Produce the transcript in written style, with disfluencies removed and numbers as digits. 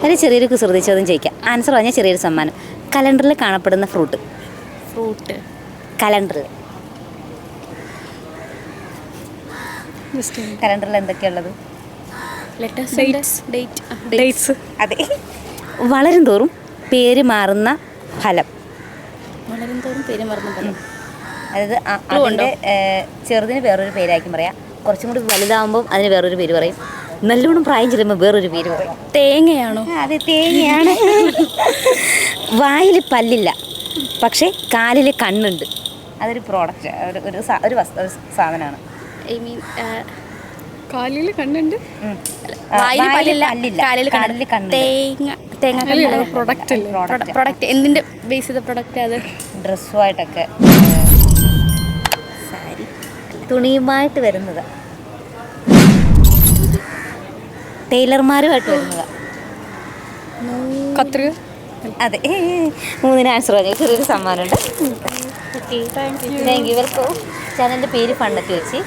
അതിൽ ചെറിയൊരു കുസൃതി ചോദ്യം ചോദിക്കാം. ആൻസർ പറഞ്ഞാൽ ചെറിയൊരു സമ്മാനം. കലണ്ടറിൽ കാണപ്പെടുന്ന ഫ്രൂട്ട്. കലണ്ടറിൽ കലണ്ടറിൽ എന്തൊക്കെയുള്ളത്? അതെ. വളരും തോറും പേര് മാറുന്ന ഫലം. അതായത് അതിൻ്റെ ചെറുതിന് വേറൊരു പേരായിരിക്കും പറയാം. കുറച്ചും കൂടി വലുതാകുമ്പം അതിന് വേറൊരു പേര് പറയും. നല്ലോണം പ്രായം ചെല്ലുമ്പോൾ വേറൊരു പേര് പറയും. തേങ്ങയാണോ? അതെ, തേങ്ങയാണ്. വായിൽ പല്ലില്ല, പക്ഷേ കാലിൽ കണ്ണുണ്ട്. അതൊരു പ്രോഡക്റ്റ്, ഒരു സാധനമാണ്. ഐ മീൻ കാലിൽ കണ്ണുണ്ട്, പല്ലില്ല, കാലിൽ കണ്ണുണ്ട്. തേങ്ങ പ്രൊഡക്റ്റ് എന്തിന്റെ ബേസ് ചെയ്ത പ്രൊഡക്റ്റ്? അത് ഡ്രസ്സുമായിട്ടൊക്കെ, തുണിയുമായിട്ട് വരുന്നത്, ടൈലർമാരുമായിട്ട് വരുന്നത്. കത്രിക. അതെ, 3 ആൻസർ പറഞ്ഞാൽ ചെറിയൊരു സമ്മാനമുണ്ട്. Thank you. വെൽക്കം. ചാനലിൻ്റെ പേര് ഫണ്ണൊക്കെ വെച്ച്